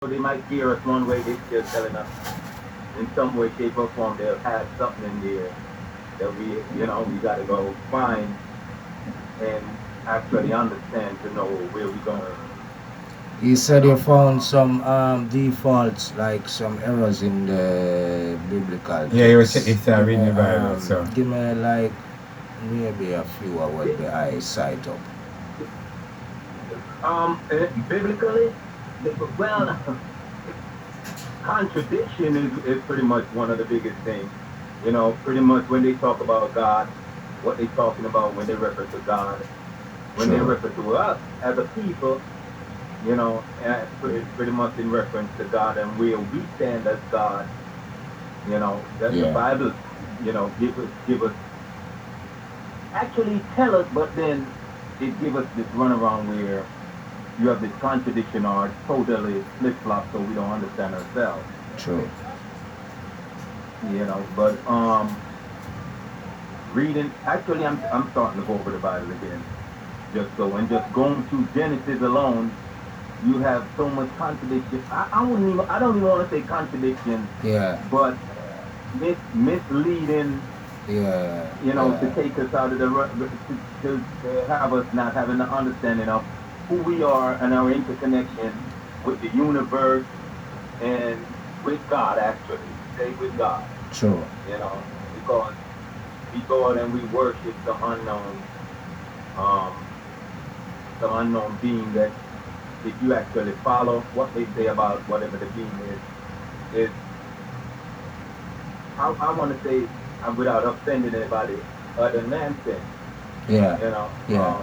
they might hear us one way, they're still telling us in some way, shape, or form they'll have something in there that we got to go find and actually understand to know where we're going. You You said you know, found some defaults, like some errors in the biblical Yeah, he was text. it's reading the Bible, so Give me like maybe a few hours it, the eyesight up. biblically, well, contradiction is pretty much one of the biggest things. Pretty much when they talk about God, what they talking about when they refer to God, when they True. refer to us as a people, it's pretty much in reference to God and where we stand as God. That the Yeah. Bible, give us actually tell us, but then it give us this runaround where you have this contradiction or totally flip flop, so we don't understand ourselves. True. But reading actually, I'm starting to go over the Bible again, just going through Genesis alone. You have so much contradiction. I don't even want to say contradiction, Yeah. but misleading, Yeah. to Yeah. take us out of to have us not having the understanding of who we are and our interconnection with the universe and with God, actually. Say with God, True. because we go out and we worship um, some unknown being that if you actually follow what they say about whatever the being is I want to say, without offending anybody, the nonsense, Yeah. you know, Yeah.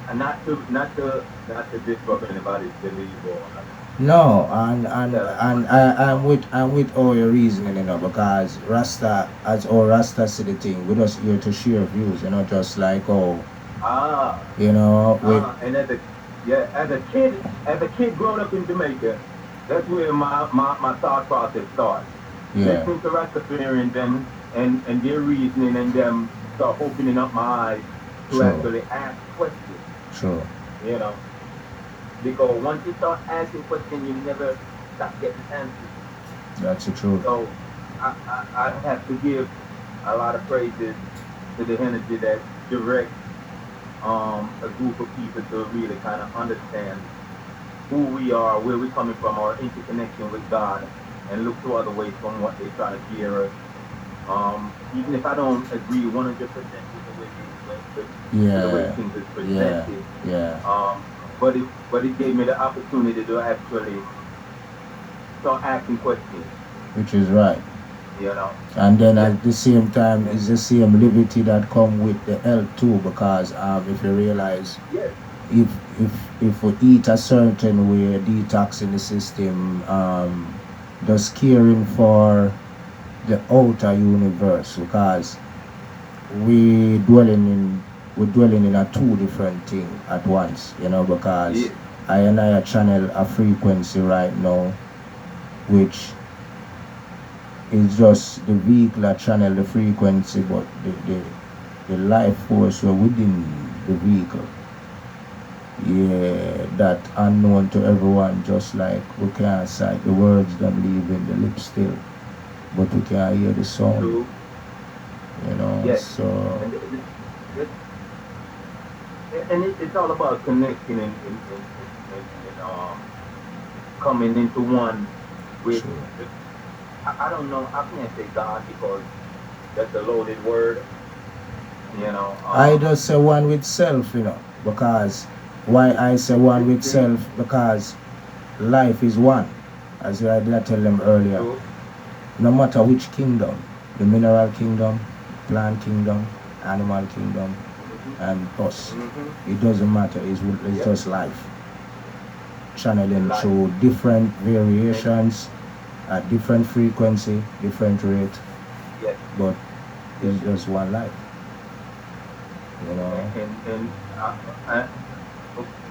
and not to disrupt anybody's belief or No, to tell and anyone, I'm with all your reasoning, because Rasta, as all Rasta see the thing, we just here to share views, just like, oh, ah, with and as a kid growing up in Jamaica, that's where my thought process starts. yeah. Listening to Rastafarians and their reasoning and them start opening up my eyes to True. actually ask questions, True. you know. Because once you start asking questions, you never stop getting answers. That's the truth. So I have to give a lot of praises to the energy that direct a group of people to really kind of understand who we are, where we're coming from, our interconnection with God, and look to other ways from what they're trying to gear us. Even if I don't agree 100% with the way with the way Yeah. things is Yeah. presented, Yeah. but it gave me the opportunity to actually start asking questions. Which is right. You know, And then yeah, at the same time, and it's the same liberty that come with the health too, because if you realize, yes, if if if we eat a certain way, detoxing the system, just caring for the outer universe, because we dwelling in we're dwelling in a two different thing at once, because yes, I and I channel a frequency right now, which is just the vehicle that channel the frequency, but the life force were within the vehicle. Yeah, that unknown to everyone, just like we can't sight the words them leaving the lips still, but we can hear the sound, true, yes, so and it, it's all about connection and coming into one with. true. I don't know. I can't say God because that's a loaded word. You know. I just say one with self, because why I say one with Then self, because life is one, as I did tell them earlier. true. No matter which kingdom, the mineral kingdom, plant kingdom, animal kingdom, Mhm. and us, Mhm. it doesn't matter. It's Yep. just life, In channeling life, through different and variations at different frequency, different rate, yes, but yes, it's just one life, you know. and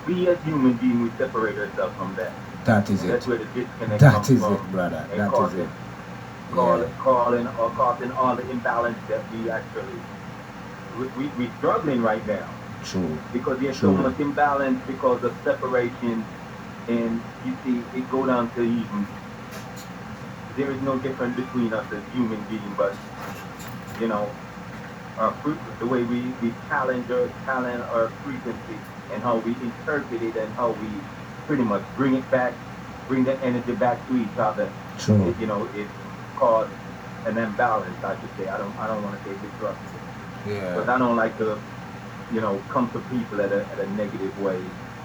we as human beings we separate ourselves from that, That is and that's it. where the disconnect That comes is it, from, brother. and That is it. Yeah. causing all the imbalance that we actually we struggling right now True. because there's so True. much imbalance because of separation And you see, it go down to even, there is no difference between us as human beings, but, you know, the way we talent our frequency and how we interpret it and how we pretty much bring it back, bring the energy back to each other. True. It, you know, it caused an imbalance, I should say. I don't want to say disruption. Yeah. Because I don't like to, you know, come to people at a negative way,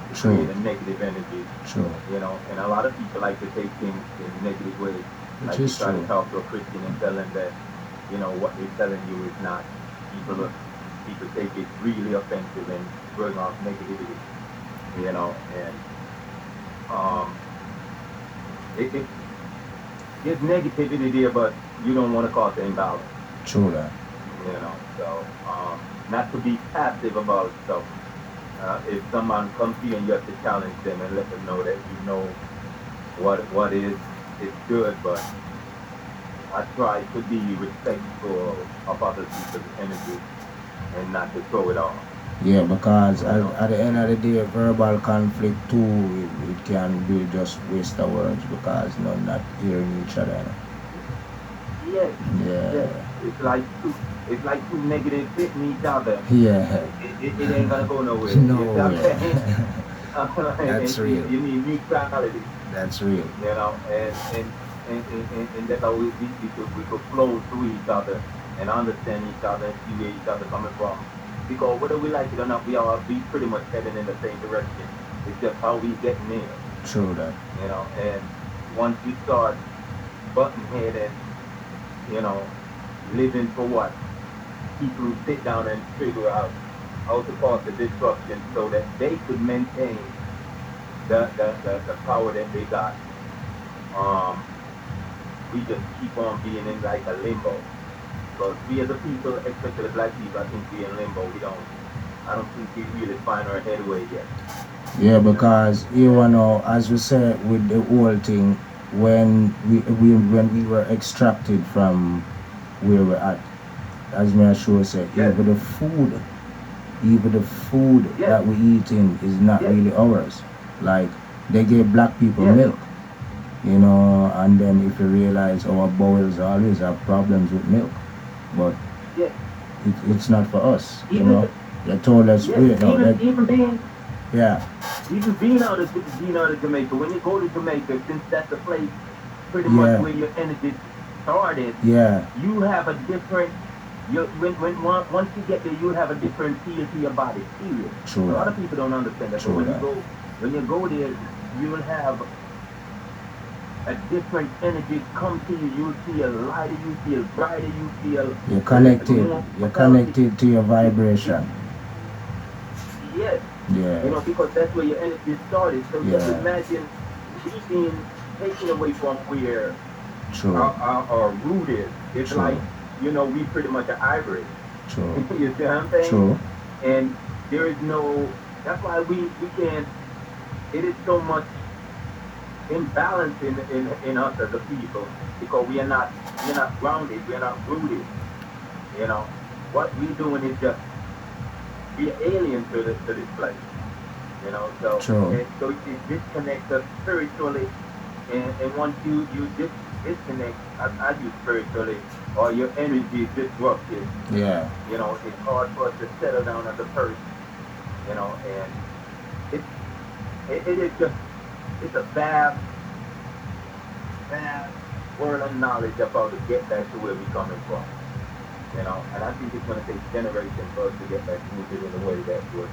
to True. create a negative energy. True. You know, and a lot of people like to take things in negative ways. Like you try to talk to a Christian and tell them that, you know, what they're telling you is not. People take it really offensive and bring off negativity. You know, and there's negativity there, but you don't want to cause an imbalance. True that. You know, so not to be passive about stuff. If someone comes to you and you have to challenge them and let them know that you know what is good, but I try to be respectful of other people's energy and not to throw it off. Yeah, because at the end of the day, verbal conflict too, it can be just waste of words because not hearing each other. Yeah. Yeah. It's like two negatives hitting each other. Yeah. It ain't gonna go nowhere. Nowhere. That's real. You need neutrality. That's real. You know, and that's how we could flow through each other and understand each other and see where each other coming from. Because whether we like it or not, we pretty much heading in the same direction. It's just how we getting there. True that. You know, and once you start butting head and, you know, living for what? People who sit down and figure out how to cause the disruption so that they could maintain the power that they got. We just keep on being in like a limbo. Because we as a people, especially black people, I think we in limbo. I don't think we really find our headway yet. Yeah, because you know, as we said with the whole thing, when we were extracted from where we're at, as my show said, even the food that we eating is not really ours. Like they gave black people milk, you know, and then if you realize our bowels always have problems with milk, but it's not for us, you know. They told us even being out of Jamaica, when you go to Jamaica, since that's the place pretty much where your energy started, you have a different. Once you get there, you have a different feel to your body. Period. True. A lot of people don't understand that. So when you go there, you will have a different energy come to you. You feel lighter, you feel brighter, you feel. You're connected to your vibration. Yes. Yeah. You know, because that's where your energy started. So just imagine we being taken away from where our root is. It's like, you know, we pretty much are hybrid. True. You see what I'm saying? True. And there is no, that's why we can't, it is so much imbalance in us as a people, because we're not grounded, we're not rooted. You know, what we're doing is just, we're alien to this place. You know, so so it disconnects us spiritually, and once you disconnect, as you spiritually, or your energy is disrupted. Yeah. You know, it's hard for us to settle down as a person. You know, and it is just, it's a vast world of knowledge about to get back to where we're coming from. You know, and I think it's going to take generations for us to get back to it in a way that would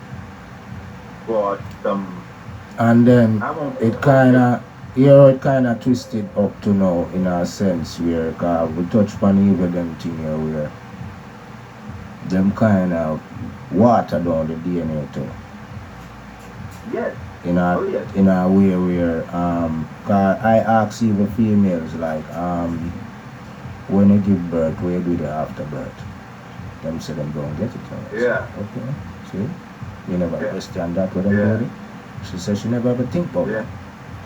brought some. And then it kind of twisted up to now in a sense where we touch upon even them thing here where them kind of water down the DNA too. Yes. In a way where I ask even females like when you give birth, what you do the after birth? Them say them don't get it. Yeah. Okay. See? You never question that with anybody? She said she never ever think about it.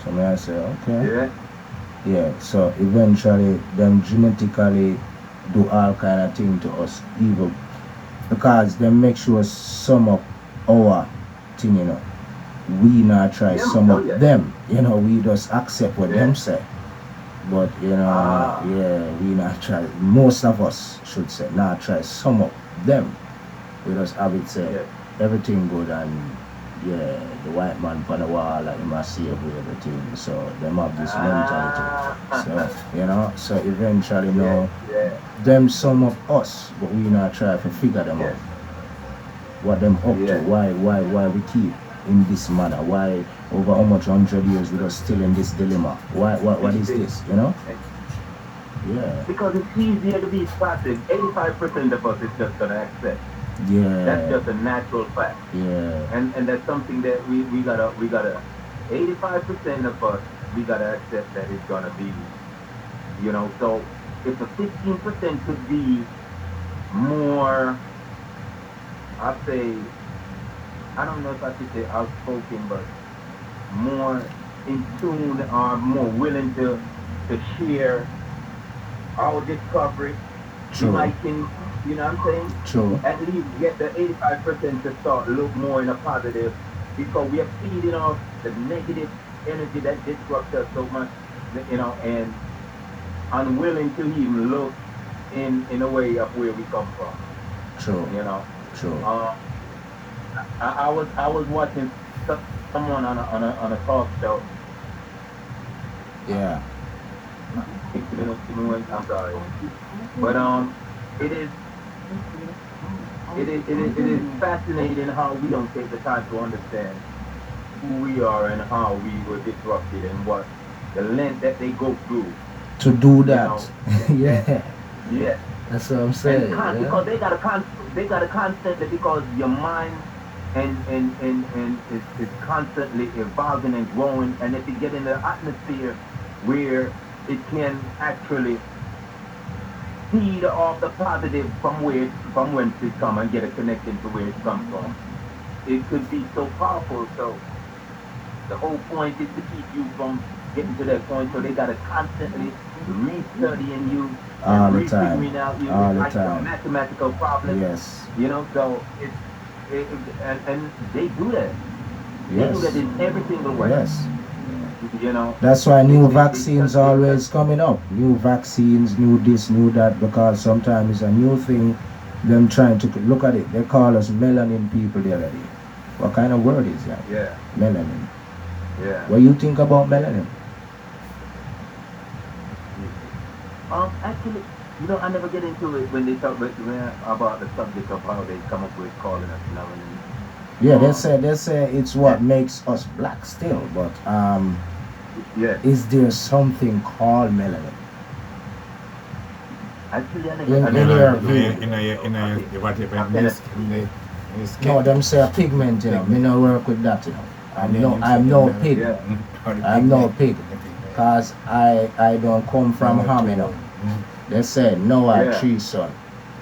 So I say, okay. Yeah, so eventually them genetically do all kind of thing to us evil because they make sure some of our thing, you know. we not try Yeah, sum oh, up yeah. them. You know, we just accept what Yeah. them say. But you know, yeah, we not try. Most of us should say, not try sum up them. We just have it say Yeah. everything good and yeah, the white man on the wall and him a save everything. So them have this mentality. So you know, so eventually, you know, Yeah. them sum up us, but we not try to figure them Yes. out. What them up to? Yes. Why we keep in this manner? Why over how much 100 years we are still in this dilemma? What is this? You know? Yeah. Because it's easier to be passive. 85% of us is just gonna accept. Yeah. That's just a natural fact. Yeah. And that's something that we gotta 85% of us we gotta accept that it's gonna be, you know. So if the 15% could be more, I say, I don't know if I should say outspoken, but more in tune or more willing to share our discovery, we True. might can, you know what I'm saying? True. At least get the 85% to start look more in a positive, because we are feeding off the negative energy that disrupts us so much, you know, and unwilling to even look in a way of where we come from, True. you know. True. I was watching someone on a talk show. Yeah. I'm sorry, but it is it is fascinating how we don't take the time to understand who we are and how we were disrupted and what the length that they go through To do you that. know. Yeah. Yeah, That's what I'm saying. and Yeah. because they got to constantly, because your mind and is constantly evolving and growing, and if you get in the atmosphere where it can actually feed off the positive from whence it come and get a connection to where it comes from, it could be so powerful. So the whole point is to keep you from getting to that point. So they got to constantly restudying you All and the time. refiguring out you All the like a time. mathematical problem. Yes. You know, so and they do that. They do Yes. that in every single way. Yes. You know. That's why new They vaccines always coming up. New vaccines, new this, new that, because sometimes it's a new thing. Them trying to look at it. They call us melanin people the other day. What kind of word is that? Yeah. Melanin. Yeah. What you think about melanin? Actually, you know, I never get into it when they talk about the subject of how they come up with calling us melanin. Yeah, they say it's what makes us black still, but Yeah. is there something called melanin? Actually, I In never. No, them say a pigment, you know. Me no work with that, you know. I'm no pig. Yeah. I'm no pig. Cause I don't come from Ham, you know. They say Noah Yeah. three son,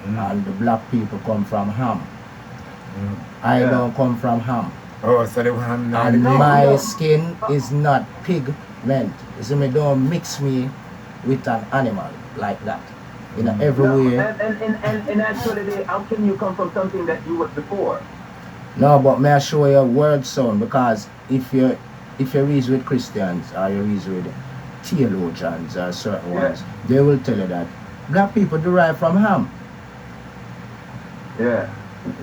and the black people come from Ham. I Yeah. don't come from Ham. Oh, so the ham now. And No, my no. skin is not pigment. You see me, don't mix me with an animal like that. You know, every No, way. and actually, how can you come from something that you was before? No, but may I show you a word sound, because if you read with Christians or you read with theologians or certain Yeah. ones, they will tell you that black people derive from ham. Yeah.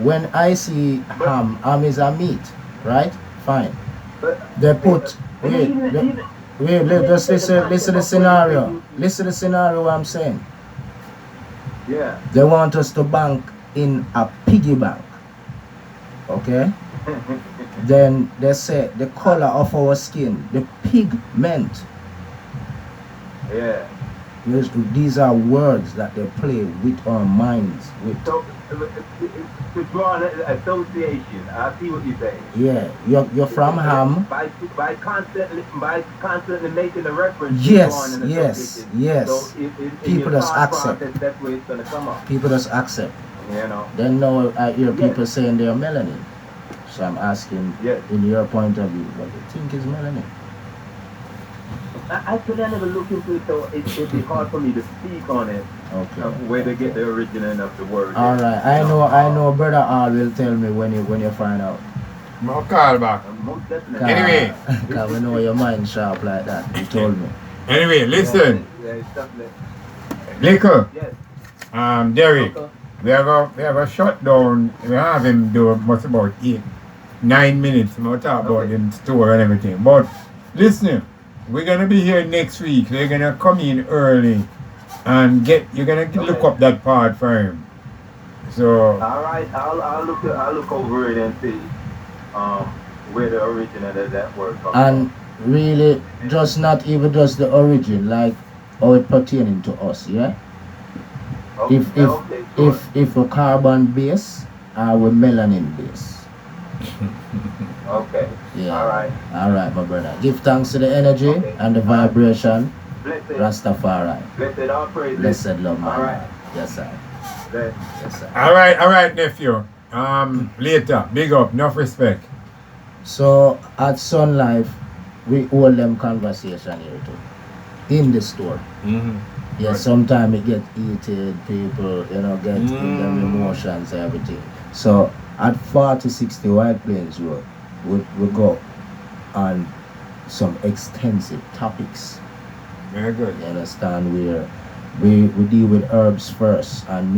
When I see ham is a meat, right? Fine. But They put and wait, just listen to the scenario. Listen to the scenario what I'm saying. Yeah. They want us to bank in a piggy bank. Okay? Then they say the color of our skin, the pigment. Yeah. These are words that they play with our minds. With So to draw an association, I see what you're saying. yeah, you're from Ham. By constantly making a reference. Yes, to drawing an yes, association. yes. So in People your just thought accept. process, that's where it's gonna come up. People just accept. You know. Then now I hear Yes. people saying they're melanin. So I'm asking, Yes. in your point of view, what do you think is melanin? Actually, I never looked into it, so it'd be hard for me to speak on it. Okay. Where they get the origin of the word. All right. I know. Brother Al will tell me when you find out. I'll call back. Most definitely. Anyway. Cause we know your mind sharp like that. You told me. Anyway, listen. Yeah, it's definitely. Liquor. Yes. Derek. Okay. We have a shutdown. We have him do much about 9 minutes. We'll talk about Okay. him store and everything. But listen, we're gonna be here next week. We're gonna come in early and you're gonna look up that part for him. So All right, I'll look over it and see where the origin of that word comes And from. really, just not even just the origin, like how it pertaining to us, yeah? Okay, If okay, sure. if a carbon base or with melanin base. Okay. Yeah. All right, my brother. Give thanks to the energy Okay. and the vibration. Blessed. Rastafari. Blessed, all praises. Blessed love, man. All right. Yes, sir. Blessed. Yes, sir. all right, nephew. Later. Big up, enough respect. So at Sun Life, we hold them conversation here too. In the store. Mm-hmm. Yeah, Right. sometimes it get heated, people, get in their emotions and everything. So at 4060 White Plains Road, we go on some extensive topics. Very good. You understand, where we deal with herbs first and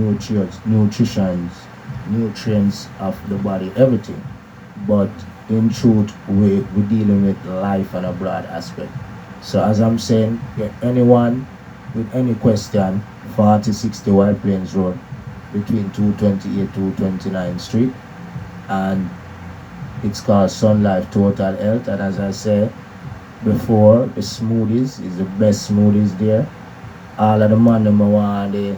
nutrients of the body, everything. But in truth, we're dealing with life on a broad aspect. So as I'm saying, anyone with any question, 4060 White Plains Road, between 228 to 229 Street, and it's called Sun Life Total Health. And as I said before, the smoothies is the best smoothies there. All of the man them want the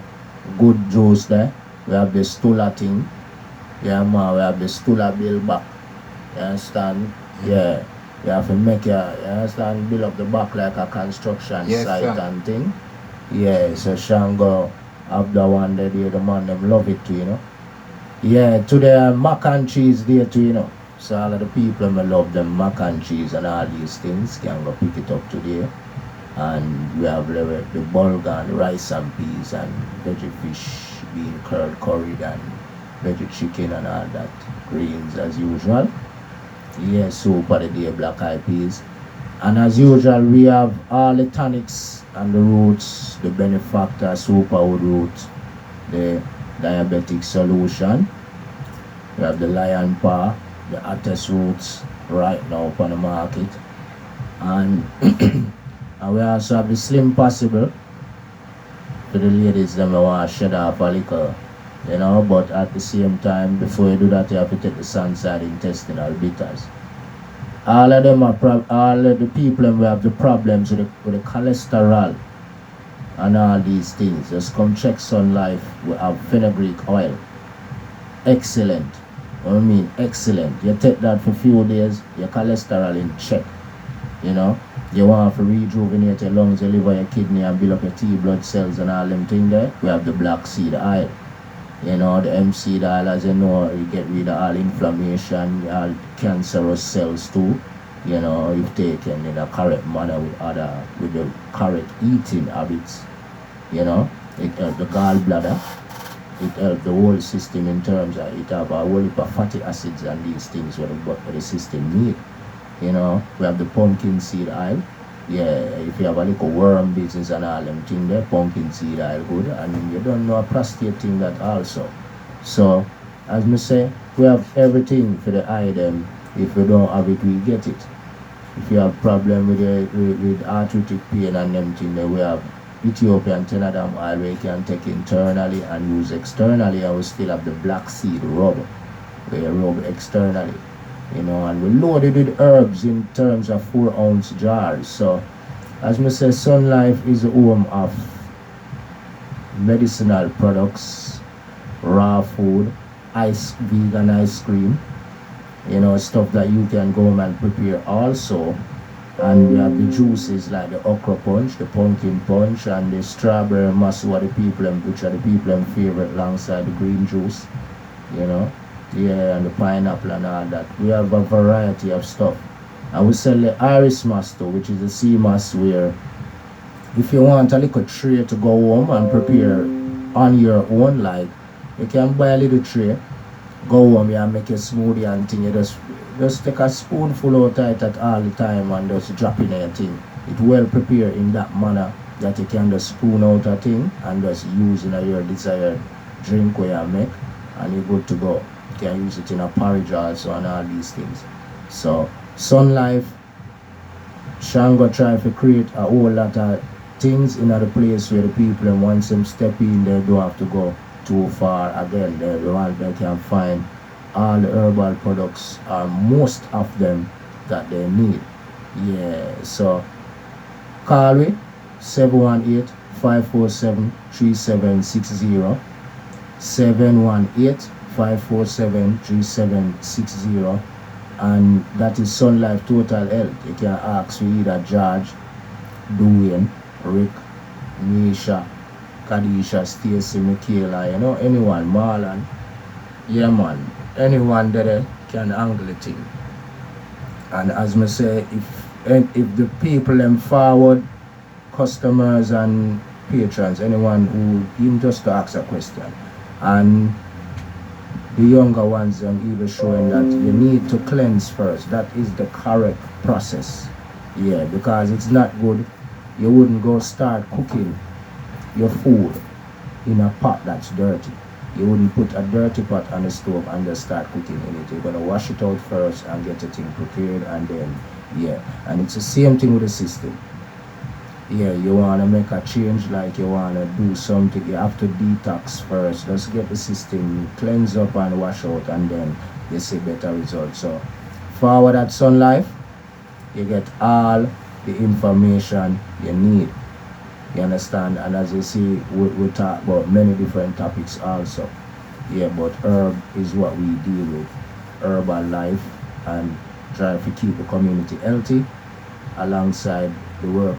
good juice there. We have the Stula thing. Yeah, man, we have the Stula build back. You understand? Yeah. You have to make you understand, build up the back like a construction Yes, site sir. and thing. Yeah, so Shango have the one there, the man them love it too, Yeah, today mac and cheese there too, So all of the people may love them mac and cheese and all these things can go pick it up today. And we have the bulgur, the rice and peas and veggie fish, bean curd curried and veggie chicken and all that. Greens as usual. Yeah, soup of the day, black eyed peas. And as usual, we have all the tonics and the roots, the benefactor superwood root, the diabetic solution. We have the lion paw, the hottest roots right now upon the market. And, and we also have the slim possible for the ladies that want to shed off a liquor. But at the same time, before you do that, you have to take the sun-side intestinal bitters. All of them are all of the people who have the problems with the cholesterol and all these things. Just come check Sun Life. We have fenugreek oil. Excellent. Excellent. You take that for a few days, your cholesterol in check. You want to rejuvenate your lungs, your liver, your kidney, and build up your T blood cells and all them things there. We have the black seed oil. The MC oil, as you know, you get rid of all inflammation, all cancerous cells too. If taken in a correct manner with the correct eating habits. It helps the gallbladder. It helps the whole system in terms of it have a whole heap of fatty acids and these things what the system need. We have the pumpkin seed oil. Yeah, if you have a little worm business and all them things there, pumpkin seed oil good. And you don't know a prostate thing that also. So, as me say, we have everything for the item. If we don't have it, we get it. If you have problem with arthritic pain and them things there, we have Ethiopian tenadam oil where you can take internally and use externally, and we still have the black seed rub, where you rub externally. And we loaded with herbs in terms of 4-ounce jars. So, as me say, Sun Life is the home of medicinal products, raw food, vegan ice cream, stuff that you can go home and prepare also. And we have the juices like the okra punch, the pumpkin punch, and the strawberry must which are the people favorite alongside the green juice, Yeah, and the pineapple and all that. We have a variety of stuff. And we sell the iris mass too, which is a sea mass where if you want a little tray to go home and prepare on your own, like you can buy a little tray go home and make a smoothie and thing. You just take a spoonful out of it at all the time and just drop in a thing. It well prepared in that manner that you can just spoon out a thing and just use in your desired drink where you make, and you're good to go. You can use it in a porridge also and all these things. So Sun Life, Shango try to create a whole lot of things in the place where the people, and once them step in, they don't have to go too far. Again, they can find all the herbal products, or most of them, that they need. Yeah, so call me 718-547-3760, 718-547-3760, and that is Sun Life Total Health. You can ask for either George, Dwayne, Rick, Nisha, Kadisha, Stacy, Michaela, anyone, Marlon. Yeah, man, anyone that can handle the thing. And as me say, if the people them forward, customers and patrons, anyone who even just to ask a question, and the younger ones even showing that you need to cleanse first. That is the correct process. Yeah, because it's not good. You wouldn't go start cooking your food in a pot that's dirty. You wouldn't put a dirty pot on the stove and just start cooking in it. You're gonna wash it out first and get the thing prepared, and then and it's the same thing with the system. Yeah, you wanna make a change, like you wanna do something, you have to detox first. Just get the system cleanse up and wash out, and then you see better results. So forward at Sun Life, you get all the information you need. You understand? And as you see, we talk about many different topics also. Yeah, but herb is what we deal with. Herbal life, and try to keep the community healthy alongside the work